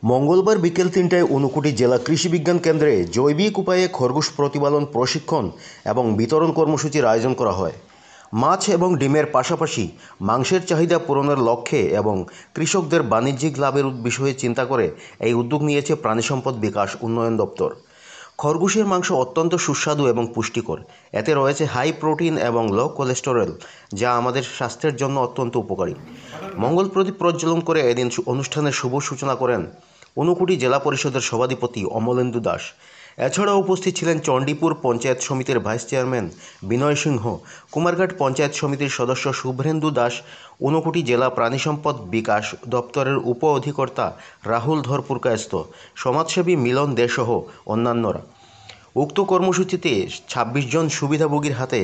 মঙ্গলবার বিকেল ৩টায় ঊনকোটি জেলা কৃষি বিজ্ঞান কেন্দ্রে জৈবিক উপায়ে খরগোশ প্রতিপালন প্রশিক্ষণ এবং বিতরণ কর্মসূচির আয়োজন করা হয়। মাছ এবং ডিমের পাশাপাশি মাংসের চাহিদা পূরণের লক্ষ্যে এবং কৃষকদের বাণিজ্যিক লাভের বিষয়ে চিন্তা করে এই উদ্যোগ নিয়েছে প্রাণিসম্পদ বিকাশ উন্নয়ন দপ্তর। খরগোশের মাংস অত্যন্ত সুস্বাদু এবং পুষ্টিকর। এতে রয়েছে হাই প্রোটিন এবং লো কোলেস্টেরল, যা আমাদের স্বাস্থ্যের জন্য অত্যন্ত উপকারী। মঙ্গল প্রদীপ প্রজ্বলন করে এদিন অনুষ্ঠানের শুভ সূচনা করেন ঊনকোটি জেলা পরিষদের সভাধিপতি অমলেন্দু দাস। এছাড়াও উপস্থিত ছিলেন চণ্ডীপুর পঞ্চায়েত সমিতির ভাইস চেয়ারম্যান বিনয় সিংহ, কুমারঘাট পঞ্চায়েত সমিতির সদস্য শুভ্রেন্দু দাস, ঊনকোটি জেলা প্রাণিসম্পদ বিকাশ দপ্তরের উপ অধিকর্তা রাহুল ধরপুরকায়স্থ, সমাজসেবী মিলন দে সহ অন্যান্যরা। উক্ত কর্মসূচিতে ২৬ জন সুবিধাভোগীর হাতে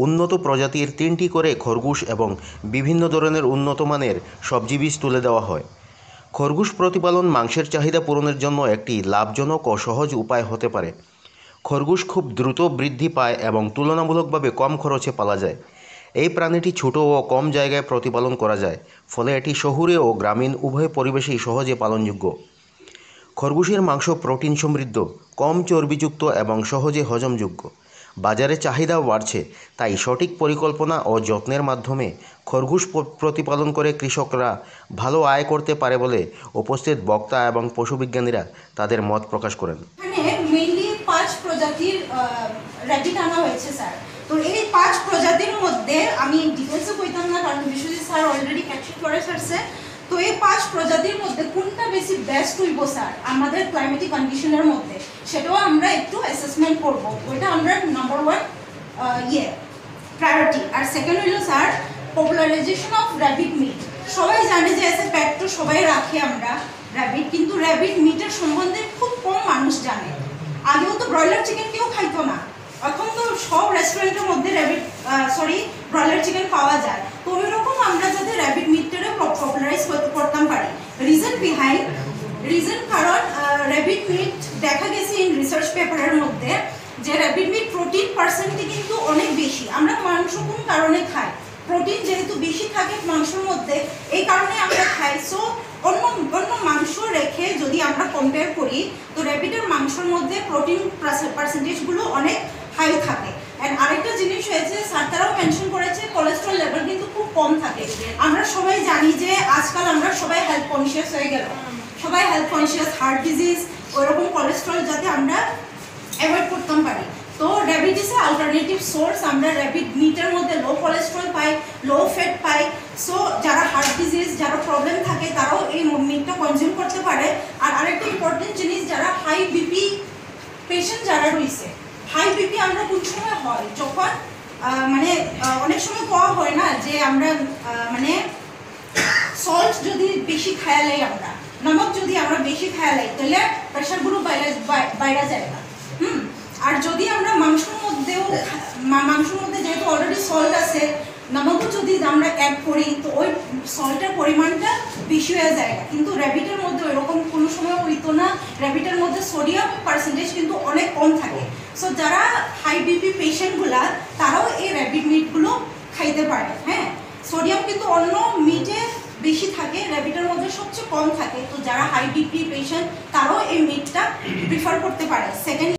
উন্নত প্রজাতির ৩টি করে খরগোশ এবং বিভিন্ন ধরনের উন্নত মানের সবজি বীজ তুলে দেওয়া হয়। খরগোশ প্রতিপালন মাংসের চাহিদা পূরণের জন্য একটি লাভজনক ও সহজ উপায় হতে পারে। খরগোশ খুব দ্রুত বৃদ্ধি পায় এবং তুলনামূলকভাবে কম খরচে পালা যায়। এই প্রাণীটি ছোট ও কম জায়গায় প্রতিপালন করা যায়, ফলে এটি শহুরে ও গ্রামীণ উভয় পরিবেশেই সহজে পালনযোগ্য। খরগোশের মাংস প্রোটিন সমৃদ্ধ, কম চর্বিযুক্ত এবং সহজে হজমযোগ্য। বাজারে চাহিদাও বাড়ছে, তাই সঠিক পরিকল্পনা ও যত্নের মাধ্যমে খরগোশ প্রতিপালন করে কৃষকরা ভালো আয় করতে পারে বলে উপস্থিত বক্তা এবং পশুবিজ্ঞানীরা তাদের মত প্রকাশ করেন। এখানে মেইনলি 5 প্রজাতির র্যাবিট আনা হয়েছে স্যার। তো এই 5 প্রজাতির মধ্যে আমি ডিটেলসে কইতাম না, কারণ বিশ্বজিৎ স্যার অলরেডি ক্যাপচার করে ফেলছে। তো এই 5 প্রজাতির মধ্যে কোনটা বেশি বেস্ট হইব স্যার আমাদের ক্লাইমেটিক কন্ডিশনের মধ্যে, সেটাও আমরা একটু অ্যাসেসমেন্ট করব। ওইটা আমরা নাম্বার 1 প্রায়োরিটি। আর সেকেন্ড হইল স্যার পপুলারাইজেশন অফ র্যাবিট মিট। সবাই জানে যে এসে প্যাট তো সবাই রাখি আমরা র্যাবিট, কিন্তু র্যাবিট মিটের সম্বন্ধে খুব কম মানুষ জানে। আগেও তো ব্রয়লার চিকেন কেউ খাইতো না, এখন তো সব রেস্টুরেন্টের মধ্যে ব্রয়লার চিকেন পাওয়া যায়। তো ওই রকম আমরা যাতে র্যাবিট মিটটারে পপুলারাইজ করতে পারি। রিজন কারণ র্যাবিট মিট দেখা গেছে ইন রিসার্চ পেপারের মধ্যে যে র্যাবিট মিট প্রোটিন পার্সেন্টটি কিন্তু অনেক বেশি। আমরা মাংস কোন কারণে খাই? প্রোটিন যেহেতু বেশি থাকে মাংসের মধ্যে, এই কারণে আমরা খাই। সো অন্য মাংস রেখে যদি আমরা কম্পেয়ার করি, তো র্যাবিটের মাংসের মধ্যে প্রোটিন পার্সেন্টেজগুলো অনেক হাই থাকে। অ্যান্ড আরেকটা জিনিস হয়েছে, স্যার তারাও মেনশন করেছে, কোলেস্ট্রল লেভেল কিন্তু খুব কম থাকে। আমরা সবাই জানি যে আজকাল আমরা সবাই হেলথ কনসিয়াস হয়ে গেল, সবাই হেলথ কনসিয়াস, হার্ট ডিজিজ, ওইরকম কোলেস্ট্রল যাতে আমরা অ্যাভয়েড করতে পারি। তো rabbit is a alternative source. আমরা র্যাবিট মিটের মধ্যে লো কোলেস্ট্রল পাই, লো ফ্যাট পাই। সো যারা হার্ট ডিজিজ, যারা প্রবলেম থাকে, তারাও এই মিটটা কনজিউম করতে পারে। আর আরেকটা ইম্পর্টেন্ট জিনিস, যারা হাই বিপি পেশেন্ট যারা রয়েছে, হাই বিপি আমরা কোন সময় হয়? যখন অনেক সময় পাওয়া হয় না যে আমরা সল্ট যদি বেশি খায়ালাই, আমরা নমক যদি আমরা বেশি খায়ালাই, তাহলে প্রেশারগুলো বাইরে যায় না। আর যদি আমরা মাংসের মধ্যে যেহেতু অলরেডি সল্ট আছে, নমকও যদি আমরা অ্যাড করি, তো ওই সল্টের পরিমাণটা বেশি হয়ে যায়। কিন্তু র্যাবিটের মধ্যে ওইরকম কোনো সময় হইতো না। র্যাবিটের মধ্যে সোডিয়াম পার্সেন্টেজ কিন্তু অনেক কম থাকে। সো যারা হাই বিপি পেশেন্টগুলা, তারাও এই র্যাবিট মিটগুলো খাইতে পারে। হ্যাঁ, সোডিয়াম কিন্তু অন্য মিটে বেশি থাকে, র্যাবিটের মধ্যে সবচেয়ে কম থাকে। তো যারা হাই বিপি পেশেন্ট, তারাও এই মিটটা প্রিফার করতে পারে। সেকেন্ড